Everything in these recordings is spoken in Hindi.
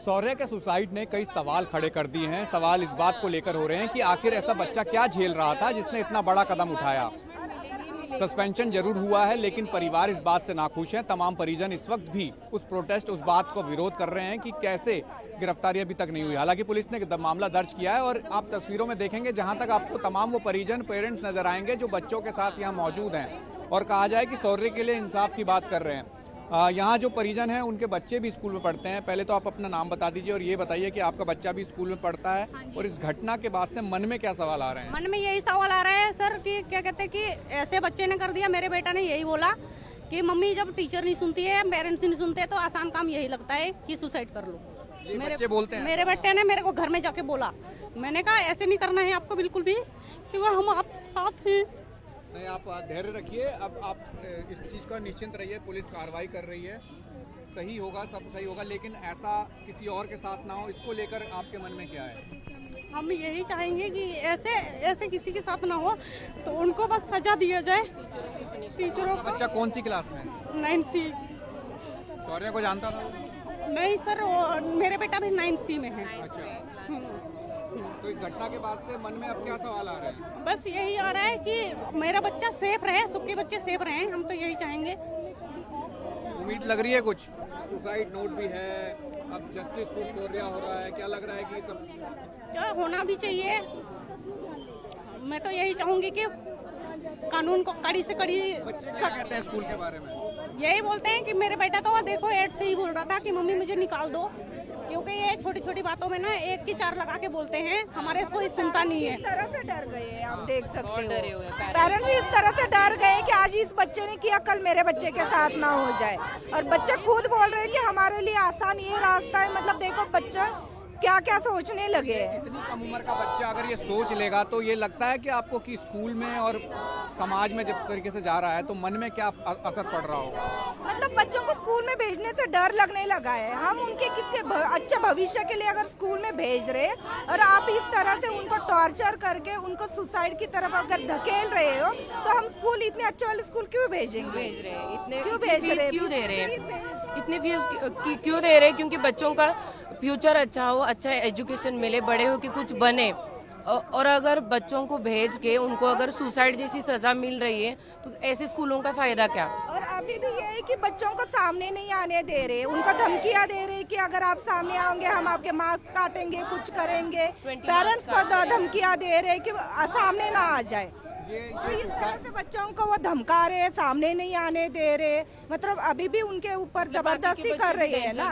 शौर्य के सुसाइड ने कई सवाल खड़े कर दिए हैं। सवाल इस बात को लेकर हो रहे हैं कि आखिर ऐसा बच्चा क्या झेल रहा था जिसने इतना बड़ा कदम उठाया। सस्पेंशन जरूर हुआ है लेकिन परिवार इस बात से नाखुश है। तमाम परिजन इस वक्त भी उस बात को विरोध कर रहे हैं कि कैसे गिरफ्तारी अभी तक नहीं हुई। हालांकि पुलिस ने मामला दर्ज किया है और आप तस्वीरों में देखेंगे जहां तक आपको तमाम वो परिजन पेरेंट्स नजर आएंगे जो बच्चों के साथ यहाँ मौजूद हैं और कहा जाए कि शौर्य के लिए इंसाफ की बात कर रहे हैं। यहाँ जो परिजन हैं उनके बच्चे भी स्कूल में पढ़ते हैं। पहले तो आप अपना नाम बता दीजिए और ये बताइए कि आपका बच्चा भी स्कूल में पढ़ता है और इस घटना के बाद से मन में क्या सवाल आ रहे हैं? मन में यही सवाल आ रहा है सर कि क्या कहते हैं कि ऐसे बच्चे ने कर दिया। मेरे बेटा ने यही बोला कि मम्मी जब टीचर नहीं सुनती है, पेरेंट्स नहीं सुनते तो आसान काम यही लगता है कि सुसाइड कर लो। मेरे बच्चे बोलते हैं। मेरे बेटे ने मेरे को घर में जाके बोला। मैंने कहा ऐसे नहीं करना है आपको बिल्कुल भी, क्योंकि हम आपके साथ हैं। नहीं, आप धैर्य रखिए। अब आप इस चीज़ का निश्चिंत रहिए, पुलिस कार्रवाई कर रही है, सही होगा, सब सही होगा। लेकिन ऐसा किसी और के साथ ना हो, इसको लेकर आपके मन में क्या है? हम यही चाहेंगे कि ऐसे किसी के साथ ना हो तो उनको बस सजा दिया जाए टीचरों को। बच्चा कौन सी क्लास में? 9C। शौर्य को जानता था? नहीं सर, मेरे बेटा भी 9C में है। अच्छा, तो इस घटना के बाद से मन में अब क्या सवाल आ रहे हैं? बस यही आ रहा है कि मेरा बच्चा सेफ रहे, सबके बच्चे सेफ रहे। हम तो यही चाहेंगे। उम्मीद लग रही है कुछ? सुसाइड नोट भी है, अब जस्टिस फॉर शौर्य हो रहा है, क्या लग रहा है कि सब क्या होना भी चाहिए? मैं तो यही चाहूंगी कि कानून को कड़ी से कड़ी। क्या कहते हैं स्कूल के बारे में? यही बोलते हैं कि मेरे बेटा तो देखो 8 से ही बोल रहा था कि मम्मी मुझे निकाल दो, क्योंकि ये छोटी छोटी बातों में ना 1 की 4 लगा के बोलते हैं। हमारे कोई सुनता नहीं है। इस तरह से डर गए, आप देख सकते हो। पेरेंट्स भी इस तरह से डर गए कि आज इस बच्चे ने किया, कल मेरे बच्चे के साथ ना हो जाए। और बच्चे खुद बोल रहे हैं कि हमारे लिए आसान ये रास्ता है। मतलब देखो बच्चा क्या क्या सोचने लगे। इतनी कम उम्र का बच्चा अगर ये सोच लेगा तो ये लगता है कि आपको कि स्कूल में और समाज में जिस तरीके से जा रहा है तो मन में क्या असर पड़ रहा होगा? मतलब बच्चों को स्कूल में भेजने से डर लगने लगा है। हम उनके किसके अच्छे भविष्य के लिए अगर स्कूल में भेज रहे और आप इस तरह से उनको टॉर्चर करके उनको सुसाइड की तरफ अगर धकेल रहे हो तो हम स्कूल इतने अच्छे वाले स्कूल क्यों भेजेंगे? क्यों भेज रहे? क्यों दे रहे हैं इतनी फीस क्यों दे रहे हैं? क्योंकि बच्चों का फ्यूचर अच्छा हो, अच्छा एजुकेशन मिले, बड़े हो के कुछ बने। और अगर बच्चों को भेज के उनको अगर सुसाइड जैसी सजा मिल रही है तो ऐसे स्कूलों का फायदा क्या? और अभी भी ये है कि बच्चों को सामने नहीं आने दे रहे, उनको धमकियां दे रहे कि अगर आप सामने आओगे हम आपके मार्क्स काटेंगे, कुछ करेंगे। पेरेंट्स को धमकियां दे रहे कि सामने ना आ जाए। तो इस तरह से बच्चों को वो धमका रहे, सामने नहीं आने दे रहे। मतलब अभी भी उनके ऊपर जबरदस्ती कर रही है ना।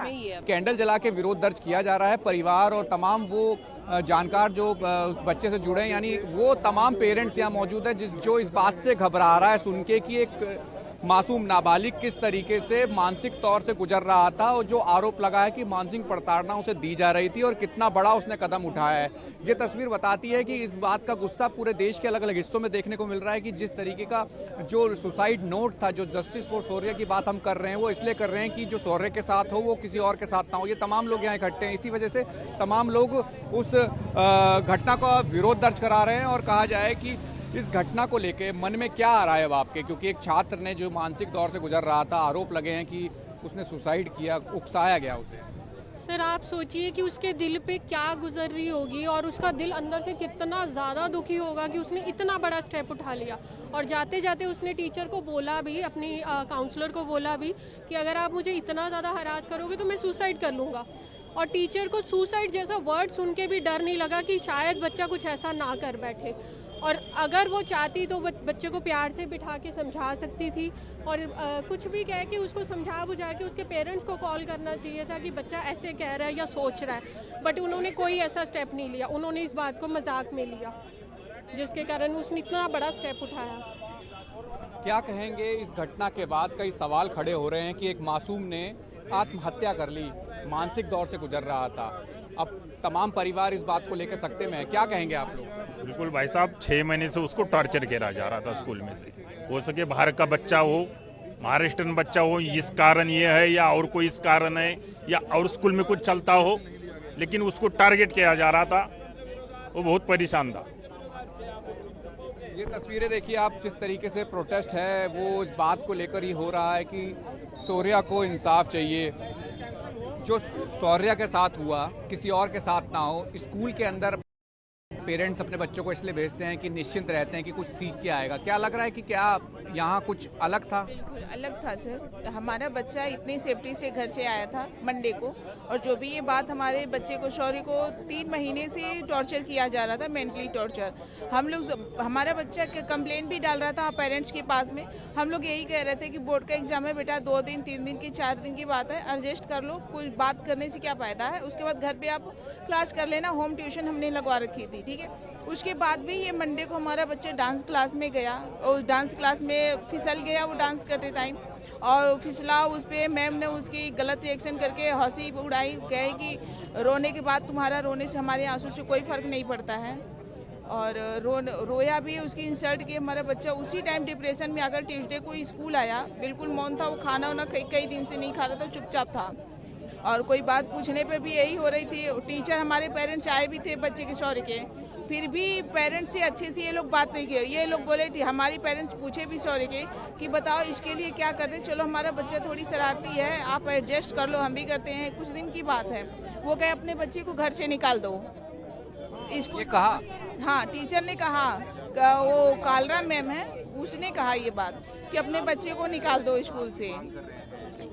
कैंडल जला के विरोध दर्ज किया जा रहा है। परिवार और तमाम वो जानकार जो उस बच्चे से जुड़े हैं, यानी वो तमाम पेरेंट्स यहाँ मौजूद है जो इस बात से घबरा रहा है सुन के कि एक मासूम नाबालिग किस तरीके से मानसिक तौर से गुजर रहा था और जो आरोप लगा है कि मानसिक प्रताड़ना उसे दी जा रही थी और कितना बड़ा उसने कदम उठाया है। ये तस्वीर बताती है कि इस बात का गुस्सा पूरे देश के अलग अलग हिस्सों में देखने को मिल रहा है कि जिस तरीके का जो सुसाइड नोट था, जो जस्टिस फॉर शौर्य की बात हम कर रहे हैं, वो इसलिए कर रहे हैं कि जो शौर्य के साथ हो वो किसी और के साथ ना हो। ये तमाम लोग यहाँ इकट्ठे हैं, इसी वजह से तमाम लोग उस घटना का विरोध दर्ज करा रहे हैं। और कहा जाए कि इस घटना को लेके मन में क्या आ रहा है आपके? क्योंकि एक छात्र ने जो मानसिक दौर से गुजर रहा था, आरोप लगे हैं कि उसने सुसाइड किया, उकसाया गया उसे। सर आप सोचिए कि उसके दिल पे क्या गुजर रही होगी और उसका दिल अंदर से कितना ज़्यादा दुखी होगा कि उसने इतना बड़ा स्टेप उठा लिया। और जाते जाते उसने टीचर को बोला भी, अपनी काउंसलर को बोला भी कि अगर आप मुझे इतना ज़्यादा हरास करोगे तो मैं सुसाइड कर लूँगा। और टीचर को सुसाइड जैसा वर्ड सुन के भी डर नहीं लगा कि शायद बच्चा कुछ ऐसा ना कर बैठे। और अगर वो चाहती तो बच्चे को प्यार से बिठा के समझा सकती थी और कुछ भी कह के उसको समझा बुझा के उसके पेरेंट्स को कॉल करना चाहिए था कि बच्चा ऐसे कह रहा है या सोच रहा है। बट उन्होंने कोई ऐसा स्टेप नहीं लिया। उन्होंने इस बात को मजाक में लिया, जिसके कारण उसने इतना बड़ा स्टेप उठाया। क्या कहेंगे इस घटना के बाद? कई सवाल खड़े हो रहे हैं कि एक मासूम ने आत्महत्या कर ली, मानसिक दौर से गुजर रहा था। अब तमाम परिवार इस बात को लेकर सकते में है, क्या कहेंगे आप लोग? बिल्कुल भाई साहब, 6 महीने से उसको टॉर्चर किया जा रहा था स्कूल में से। हो सके बाहर का बच्चा हो, महाराष्ट्रन बच्चा हो, इस कारण ये है या और कोई इस कारण है या और स्कूल में कुछ चलता हो, लेकिन उसको टारगेट किया जा रहा था। वो बहुत परेशान था। ये तस्वीरें देखिए आप, जिस तरीके से प्रोटेस्ट है वो इस बात को लेकर ही हो रहा है कि शौर्य को इंसाफ चाहिए। जो शौर्य के साथ हुआ किसी और के साथ ना हो। स्कूल के अंदर पेरेंट्स अपने बच्चों को इसलिए भेजते हैं कि निश्चिंत रहते हैं कि कुछ सीख के आएगा। क्या लग रहा है कि क्या यहाँ कुछ अलग था? अलग था सर। हमारा बच्चा इतनी सेफ्टी से घर से आया था मंडे को, और जो भी ये बात हमारे बच्चे को शौर्य को 3 महीने से टॉर्चर किया जा रहा था, मेंटली टॉर्चर। हम लोग हमारा बच्चा कंप्लेंट भी डाल रहा था पेरेंट्स के पास में। हम लोग यही कह रहे थे कि बोर्ड का एग्जाम है बेटा, 2 दिन 3 दिन की 4 दिन की बात है, एडजस्ट कर लो, कोई बात करने से क्या फायदा है। उसके बाद घर पे आप क्लास कर लेना, होम ट्यूशन हमने लगवा रखी थी, ठीक है। उसके बाद भी ये मंडे को हमारा बच्चा डांस क्लास में गया और डांस क्लास में फिसल गया वो डांस करते टाइम, और फिसला उस पर मैम ने उसकी गलत रिएक्शन करके हंसी उड़ाई, कहे कि रोने के बाद तुम्हारा रोने से हमारे आंसू से कोई फर्क नहीं पड़ता है, और रोया भी, उसकी इंसल्ट की। हमारा बच्चा उसी टाइम डिप्रेशन में आकर ट्यूसडे को स्कूल आया, बिल्कुल मौन था, वो खाना वाना कई दिन से नहीं खा रहा था, चुपचाप था, और कोई बात पूछने पे भी यही हो रही थी। टीचर हमारे पेरेंट्स आए भी थे बच्चे के शौर्य के, फिर भी पेरेंट्स से अच्छे से ये लोग बात नहीं किए। ये लोग बोले, हमारी पेरेंट्स पूछे भी शौर्य के कि बताओ इसके लिए क्या करते, चलो हमारा बच्चा थोड़ी शरारती है, आप एडजस्ट कर लो, हम भी करते हैं, कुछ दिन की बात है। वो कहे अपने बच्चे को घर से निकाल दो। इसको कहा? हाँ, टीचर ने कहा, वो कालरा मैम है, उसने कहा ये बात कि अपने बच्चे को निकाल दो स्कूल से।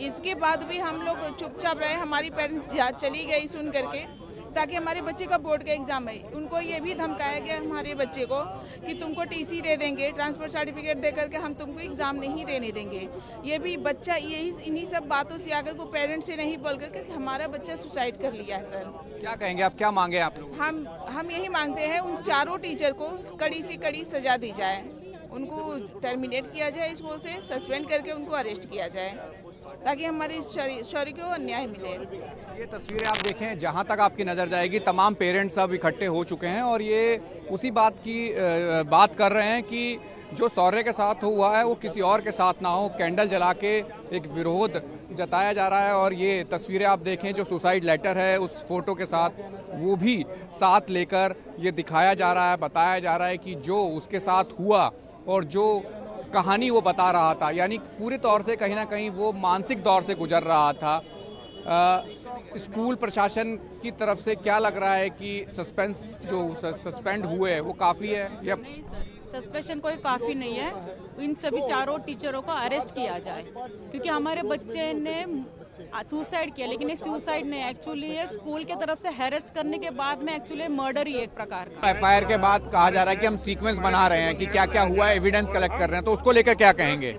इसके बाद भी हम लोग चुपचाप रहे, हमारी पेरेंट्स चली गई सुन करके, ताकि हमारे बच्चे का बोर्ड का एग्जाम है। उनको ये भी धमकाया गया हमारे बच्चे को कि तुमको टीसी दे देंगे, ट्रांसफर सर्टिफिकेट दे करके हम तुमको एग्जाम नहीं देने देंगे। ये भी बच्चा यही इन्हीं सब बातों से आकर को पेरेंट्स से नहीं बोल करके कि हमारा बच्चा सुसाइड कर लिया है। सर क्या कहेंगे आप, क्या मांगे आप लोग? हम यही मांगते हैं उन चारों टीचर को कड़ी से कड़ी सजा दी जाए, उनको टर्मिनेट किया जाए स्कूल से, सस्पेंड करके उनको अरेस्ट किया जाए, ताकि हमारे शौर्य को अन्याय मिले। ये तस्वीरें आप देखें, जहां तक आपकी नज़र जाएगी तमाम पेरेंट्स अब इकट्ठे हो चुके हैं और ये उसी बात की बात कर रहे हैं कि जो शौर्य के साथ हुआ है वो किसी और के साथ ना हो। कैंडल जला के एक विरोध जताया जा रहा है और ये तस्वीरें आप देखें, जो सुसाइड लेटर है उस फोटो के साथ वो भी साथ लेकर ये दिखाया जा रहा है, बताया जा रहा है कि जो उसके साथ हुआ और जो कहानी वो बता रहा था, यानी पूरे तौर से कहीं ना कहीं वो मानसिक दौर से गुजर रहा था। स्कूल प्रशासन की तरफ से क्या लग रहा है कि सस्पेंड हुए वो काफ़ी है या सस्पेंशन कोई काफ़ी नहीं है। इन सभी चारों टीचरों को अरेस्ट किया जाए, क्योंकि हमारे बच्चे ने सुसाइड किया, लेकिन ये सुसाइड नहीं, एक्चुअली ये स्कूल के तरफ से हैरेस करने के बाद में एक्चुअली मर्डर ही एक प्रकार का। एफआईआर के बाद कहा जा रहा है कि हम सीक्वेंस बना रहे हैं कि क्या क्या हुआ, एविडेंस कलेक्ट कर रहे हैं, तो उसको लेकर क्या कहेंगे?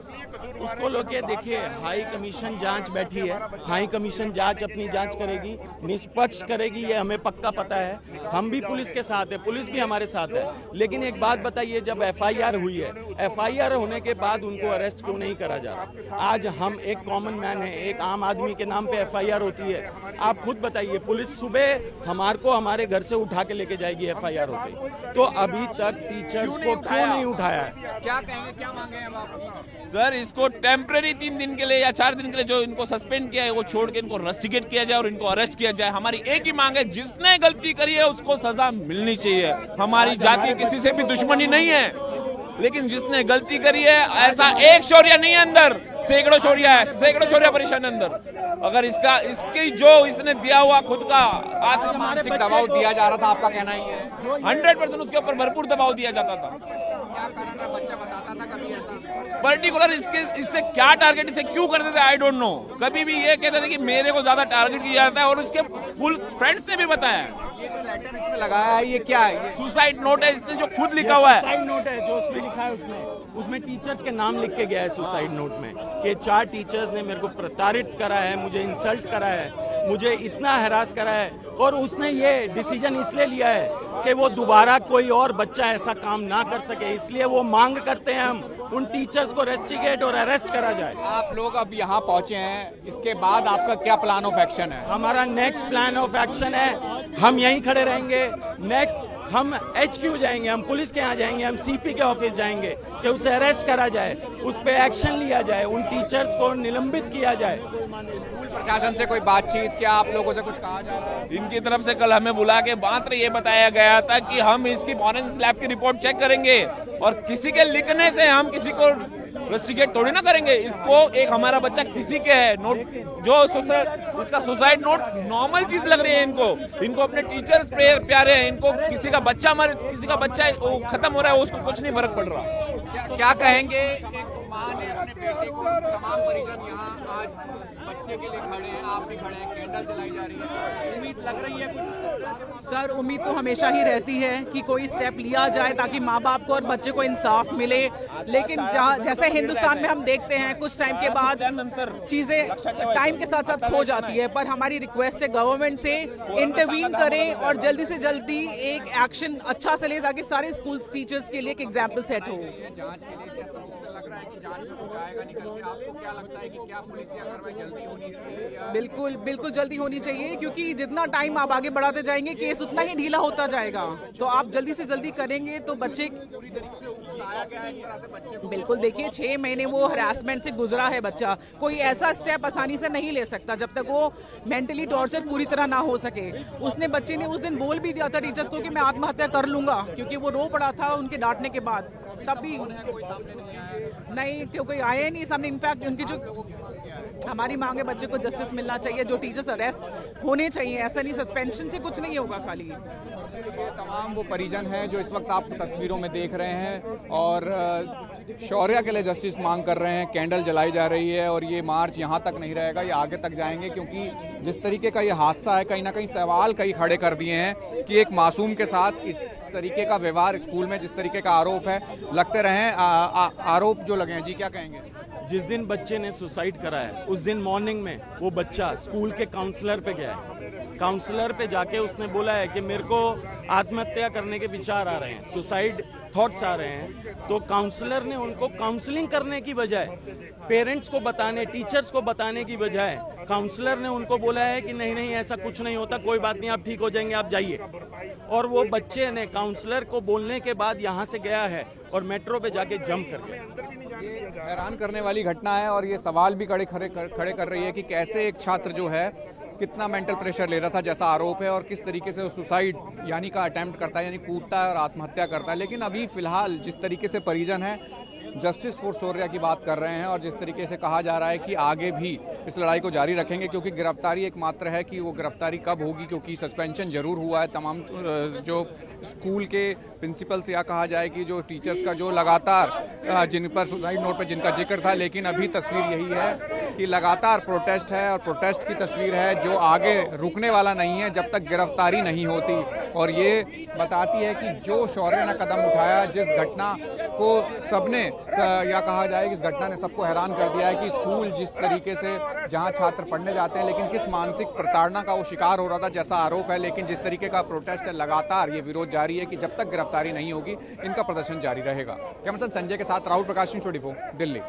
उसको लेके देखिए, हाई कमीशन जांच बैठी है, हाई कमीशन जांच अपनी जांच करेगी, निष्पक्ष करेगी, ये हमें पक्का पता है। हम भी पुलिस के साथ है, पुलिस भी हमारे साथ है। लेकिन एक बात बताइए, जब एफआईआर हुई है, एफआईआर होने के बाद उनको अरेस्ट क्यों नहीं करा जा रहा? आज हम एक कॉमन मैन है, एक आम आदमी के नाम पे एफआईआर होती है। आप खुद बताइए, पुलिस सुबह हमारे घर से उठा के लेके जाएगी एफआईआर होते, तो अभी तक टीचर्स को क्यों नहीं उठाया? क्या कहेंगे, क्या मांगे हैं आप? सर, इसको टेम्पररी 3 दिन के लिए या 4 दिन के लिए जो इनको सस्पेंड किया है वो छोड़ के इनको रस्टिकेट किया जाए और इनको अरेस्ट किया जाए। हमारी एक ही मांग है, जिसने गलती करी है उसको सजा मिलनी चाहिए। हमारी जाति किसी से भी दुश्मनी नहीं है, लेकिन जिसने गलती करी है, ऐसा एक शौर्य नहीं है, अंदर सैकड़ों शौर्य है, सैकड़ों शौर्य परेशान अंदर। अगर इसकी जो इसने दिया हुआ खुद का मानसिक दबाव दिया जा रहा था, आपका कहना ही है? 100% उसके ऊपर भरपूर दबाव दिया जाता था। क्या कारण है, बच्चा बताता था कभी ऐसा? पर्टिकुलर इससे क्या टारगेट, इसे क्यों करते थे, आई डोंट नो। कभी भी ये कहते थे कि मेरे को ज्यादा टारगेट किया जाता है, और उसके स्कूल फ्रेंड्स ने भी बताया। ये जो लेटर इसमें लगाया है, ये क्या है? सुसाइड नोट है, इसने जो खुद लिखा हुआ है। सुसाइड नोट है, जो उसमें लिखा है उसमें टीचर्स के नाम लिख के गया है सुसाइड नोट में, कि 4 टीचर्स ने मेरे को प्रताड़ित करा है, मुझे इंसल्ट करा है, मुझे इतना हरास करा है, और उसने ये डिसीजन इसलिए लिया है कि वो दोबारा कोई और बच्चा ऐसा काम ना कर सके। इसलिए वो मांग करते हैं हम उन टीचर्स को रेस्टिकेट और अरेस्ट करा जाए। आप लोग अब यहाँ पहुँचे हैं, इसके बाद आपका क्या प्लान ऑफ एक्शन है? हमारा नेक्स्ट प्लान ऑफ एक्शन है, हम यहीं खड़े रहेंगे। नेक्स्ट हम HQ जाएंगे, हम पुलिस के यहाँ जाएंगे, हम CP के ऑफिस जाएंगे कि उसे अरेस्ट करा जाए, उस पर एक्शन लिया जाए, उन टीचर्स को निलंबित किया जाए। स्कूल प्रशासन से कोई बातचीत, क्या आप लोगों से कुछ कहा जा रहा है? इनकी तरफ से कल हमें बुला के मात्र ये बताया गया था कि हम इसकी फॉरेंसिक लैब की रिपोर्ट चेक करेंगे और किसी के लिखने से हम किसी को रस्टिकेट थोड़ी ना करेंगे इसको। एक हमारा बच्चा किसी के है नोट, जो इसका सुसाइड नोट नॉर्मल चीज लग रही है इनको अपने टीचर्स प्यारे हैं, इनको किसी का बच्चा वो खत्म हो रहा है उसको कुछ नहीं फर्क पड़ रहा। क्या कहेंगे? एक माँ ने अपने बेटे को, तमाम परिजन यहाँ आज बच्चे के लिए खड़े हैं, आप भी खड़े हैं, कैंडल जलाई जा रही है, उम्मीद लग रही है कुछ? सर उम्मीद तो हमेशा ही रहती है कि कोई स्टेप लिया जाए ताकि माँ बाप को और बच्चे को इंसाफ मिले, लेकिन जैसे हिंदुस्तान में हम देखते हैं कुछ टाइम के बाद चीजें टाइम के साथ साथ खो जाती है। पर हमारी रिक्वेस्ट है गवर्नमेंट से इंटरवीन करें और जल्दी से जल्दी एक एक्शन अच्छा से ले ताकि सारे स्कूल टीचर्स के लिए एक एग्जाम्पल सेट हो। जांच के लिए कैसा लग रहा है कि जांच में कुछ आएगा निकल के? आपको क्या लगता है कि क्या पुलिस या कार्रवाई जल्दी होनी चाहिए या? बिल्कुल जल्दी होनी चाहिए, क्योंकि जितना टाइम आप आगे बढ़ाते जाएंगे केस उतना ही ढीला होता जाएगा। तो आप जल्दी से जल्दी करेंगे तो बच्चे पूरी तरीके से उकसाया गया है एक तरह से बच्चे को। बिल्कुल देखिए 6 महीने वो हरासमेंट से गुजरा है बच्चा, कोई ऐसा स्टेप आसानी से नहीं ले सकता जब तक वो मेंटली टॉर्चर पूरी तरह ना हो सके। बच्चे ने उस दिन बोल भी दिया था टीचर्स को कि मैं आत्महत्या कर लूंगा, क्योंकि वो रो पड़ा था उनके डांटने के बाद। तब भी नहीं क्यों कोई आए नहीं सामने। इनफैक्ट उनकी जो हमारी मांग है बच्चे को जस्टिस मिलना चाहिए, जो टीचर्स अरेस्ट होने चाहिए, ऐसा नहीं सस्पेंशन से कुछ नहीं होगा खाली। तमाम वो परिजन हैं जो इस वक्त आप तस्वीरों में देख रहे हैं और शौर्य के लिए जस्टिस मांग कर रहे हैं। कैंडल जलाई जा रही है और ये मार्च यहाँ तक नहीं रहेगा, ये आगे तक जाएंगे, क्योंकि जिस तरीके का ये हादसा है कहीं ना कहीं सवाल कई खड़े कर दिए हैं कि एक मासूम के साथ इस तरीके का व्यवहार स्कूल में, जिस तरीके का आरोप है, लगते रहे आरोप जो लगे हैं। जी क्या कहेंगे? जिस दिन बच्चे ने सुसाइड करा है उस दिन मॉर्निंग में वो बच्चा स्कूल के काउंसलर पे गया है। काउंसलर पे जाके उसने बोला है कि मेरे को आत्महत्या करने के विचार आ रहे हैं, सुसाइड थॉट्स आ रहे हैं। तो काउंसलर ने उनको काउंसलिंग करने की बजाय, पेरेंट्स को बताने, टीचर्स को बताने की बजाय काउंसलर ने उनको बोला है कि नहीं ऐसा कुछ नहीं होता, कोई बात नहीं, आप ठीक हो जाएंगे, आप जाइए। और वो बच्चे ने काउंसलर को बोलने के बाद यहाँ से गया है और मेट्रो पे जाके जंप कर गया। हैरान करने वाली घटना है और ये सवाल भी खड़े कर रही है कि कैसे एक छात्र जो है कितना मेंटल प्रेशर ले रहा था जैसा आरोप है और किस तरीके से वो सुसाइड यानी का अटेम्प्ट करता है, यानी कूदता है और आत्महत्या करता है। लेकिन अभी फिलहाल जिस तरीके से परिजन है जस्टिस फॉर शौर्य की बात कर रहे हैं और जिस तरीके से कहा जा रहा है कि आगे भी इस लड़ाई को जारी रखेंगे, क्योंकि गिरफ्तारी एकमात्र है कि वो गिरफ्तारी कब होगी, क्योंकि सस्पेंशन जरूर हुआ है तमाम जो स्कूल के प्रिंसिपल या कहा जाए कि जो टीचर्स का जो लगातार जिन पर सुसाइड नोट पर जिनका जिक्र था। लेकिन अभी तस्वीर यही है कि लगातार प्रोटेस्ट है और प्रोटेस्ट की तस्वीर है जो आगे रुकने वाला नहीं है जब तक गिरफ्तारी नहीं होती। और ये बताती है कि जो शौर्य ने कदम उठाया, जिस घटना को सबने या कहा जाए कि इस घटना ने सबको हैरान कर दिया है कि स्कूल जिस तरीके से जहां छात्र पढ़ने जाते हैं लेकिन किस मानसिक प्रताड़ना का वो शिकार हो रहा था जैसा आरोप है। लेकिन जिस तरीके का प्रोटेस्ट है, लगातार ये विरोध जारी है कि जब तक गिरफ्तारी नहीं होगी इनका प्रदर्शन जारी रहेगा। कैमरा पर्सन संजय के साथ राहुल प्रकाश, न्यूज़ 24 दिल्ली।